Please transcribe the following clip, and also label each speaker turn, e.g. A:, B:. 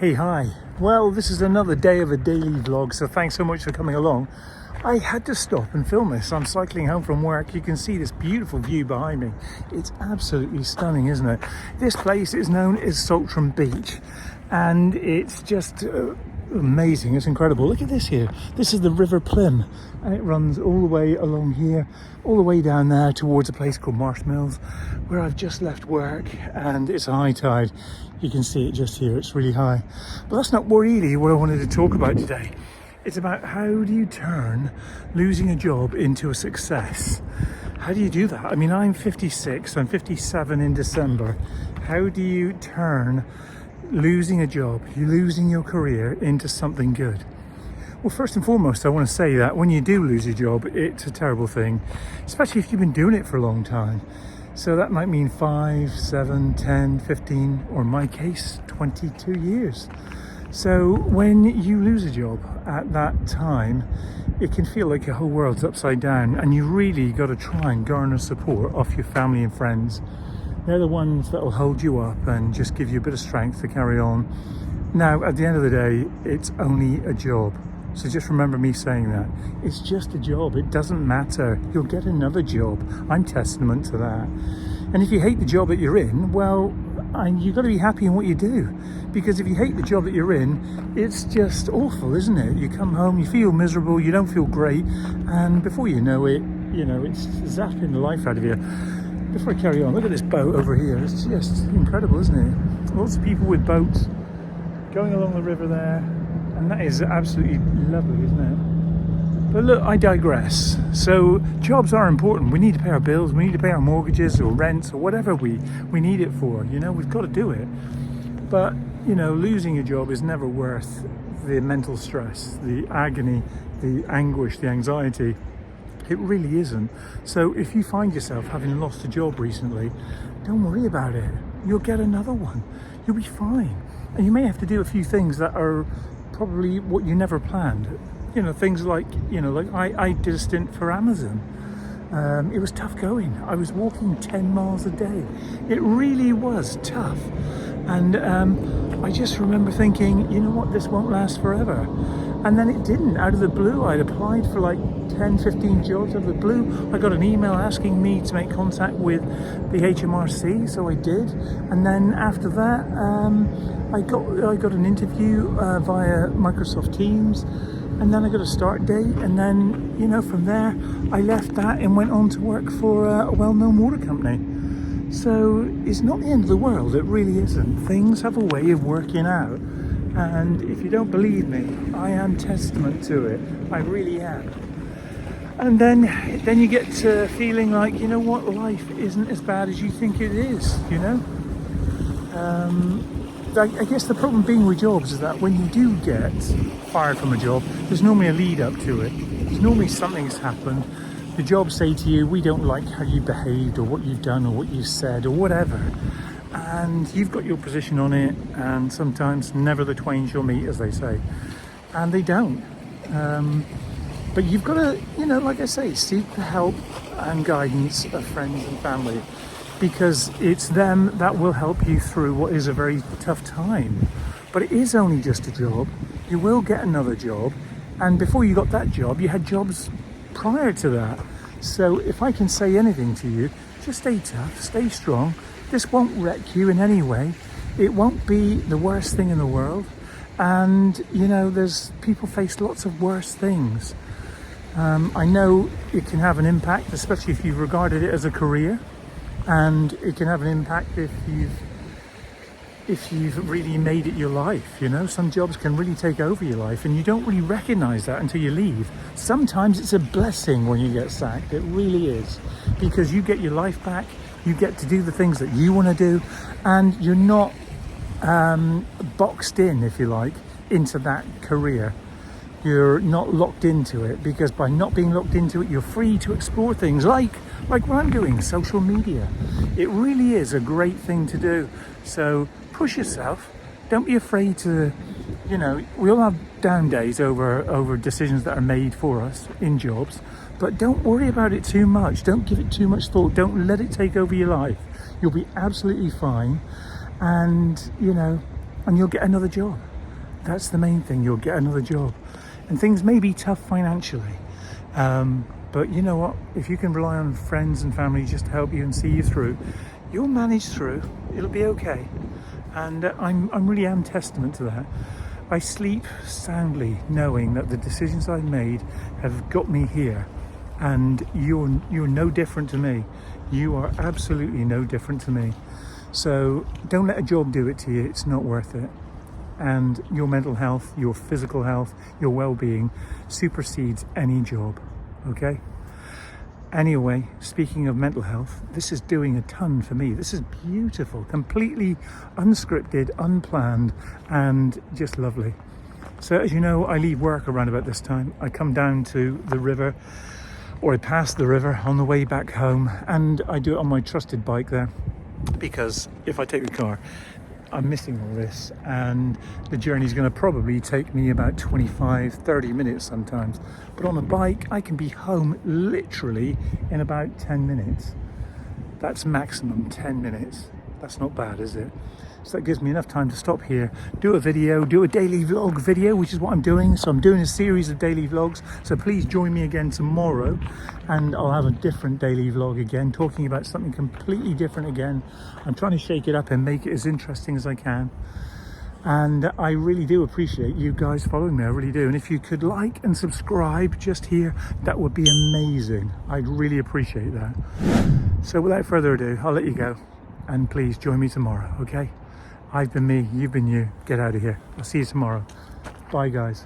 A: Hey, hi. Well, this is another day of a daily vlog, so thanks so much for coming along. I had to stop and film this. I'm cycling home from work. You can see this beautiful view behind me. It's absolutely stunning, isn't it? This place is known as Saltram Beach, and it's just amazing. It's incredible. Look at this here. This is the River Plym, and it runs all the way along here, all the way down there towards a place called Marsh Mills, where I've just left work, and it's a high tide. You can see it just here. It's really high. But that's not really what I wanted to talk about today. It's about how do you turn losing a job into a success? How do you do that? I mean, I'm 56, I'm 57 in December. How do you turn losing a job, losing your career into something good? Well, first and foremost, I want to say that when you do lose a job, it's a terrible thing, especially if you've been doing it for a long time. So that might mean 5, 7, 10, 15, or in my case, 22 years. So when you lose a job at that time, it can feel like your whole world's upside down, and you really got to try and garner support off your family and friends. They're the ones that will hold you up and just give you a bit of strength to carry on. Now, at the end of the day, it's only a job. So just remember me saying that. It's just a job. It doesn't matter. You'll get another job. I'm testament to that. And if you hate the job that you're in, well, you've got to be happy in what you do. Because if you hate the job that you're in, it's just awful, isn't it? You come home, you feel miserable, you don't feel great, and before you know it, it's zapping the life out of you. Before I carry on, look at this boat over here. It's just incredible, isn't it? Lots of people with boats going along the river there. And that is absolutely lovely, isn't it? But look, I digress. So jobs are important. We need to pay our bills, we need to pay our mortgages or rents or whatever we need it for. We've got to do it. But, losing a job is never worth the mental stress, the agony, the anguish, the anxiety. It really isn't. So if you find yourself having lost a job recently, don't worry about it. You'll get another one. You'll be fine. And you may have to do a few things that are probably what you never planned. Things like I did a stint for Amazon. It was tough going. I was walking 10 miles a day. It really was tough. And I just remember thinking, you know what, this won't last forever. And then it didn't. Out of the blue, I'd applied for like 10, 15 jobs. Out of the blue, I got an email asking me to make contact with the HMRC, so I did. And then after that, I got an interview via Microsoft Teams, and then I got a start date, and then from there I left that and went on to work for a well-known water company. So it's not the end of the world, it really isn't. Things have a way of working out, and if you don't believe me, I am testament to it. I really am. And then you get to feeling like, life isn't as bad as you think it is, I guess the problem being with jobs is that when you do get fired from a job, there's normally a lead up to it. There's normally something's happened. The job say to you, we don't like how you behaved or what you've done or what you said or whatever. And you've got your position on it, and sometimes never the twain shall meet, as they say. And they don't. But you've got to, like I say, seek the help and guidance of friends and family, because it's them that will help you through what is a very tough time. But it is only just a job. You will get another job. And before you got that job, you had jobs prior to that. So if I can say anything to you, just stay tough, stay strong. This won't wreck you in any way. It won't be the worst thing in the world. And, there's people face lots of worse things. I know it can have an impact, especially if you've regarded it as a career. And it can have an impact if you've really made it your life. Some jobs can really take over your life, and you don't really recognize that until you leave. Sometimes it's a blessing when you get sacked. It really is, because you get your life back, you get to do the things that you want to do, and you're not boxed in, if you like, into that career. You're not locked into it, because by not being locked into it, you're free to explore things like what I'm doing, social media. It really is a great thing to do. So push yourself. Don't be afraid to, we all have down days over decisions that are made for us in jobs, but don't worry about it too much. Don't give it too much thought. Don't let it take over your life. You'll be absolutely fine, and you'll get another job. That's the main thing. You'll get another job. And things may be tough financially. But you know what? If you can rely on friends and family just to help you and see you through, you'll manage through. It'll be okay. And I'm really am testament to that. I sleep soundly knowing that the decisions I've made have got me here. And you're no different to me. You are absolutely no different to me. So don't let a job do it to you. It's not worth it. And your mental health, your physical health, your well-being supersedes any job. Okay? Anyway, speaking of mental health, this is doing a ton for me. This is beautiful, completely unscripted, unplanned, and just lovely. So as you know, I leave work around about this time. I come down to the river, or I pass the river on the way back home, and I do it on my trusted bike there, because if I take the car, I'm missing all this, and the journey is going to probably take me about 25-30 minutes sometimes. But on a bike, I can be home literally in about 10 minutes. That's maximum 10 minutes. That's not bad, is it? So that gives me enough time to stop here, do a video, do a daily vlog video, which is what I'm doing. So I'm doing a series of daily vlogs. So please join me again tomorrow, and I'll have a different daily vlog again, talking about something completely different again. I'm trying to shake it up and make it as interesting as I can. And I really do appreciate you guys following me, I really do. And if you could like and subscribe just here, that would be amazing. I'd really appreciate that. So without further ado, I'll let you go. And please join me tomorrow, okay? I've been me, you've been you. Get out of here. I'll see you tomorrow. Bye, guys.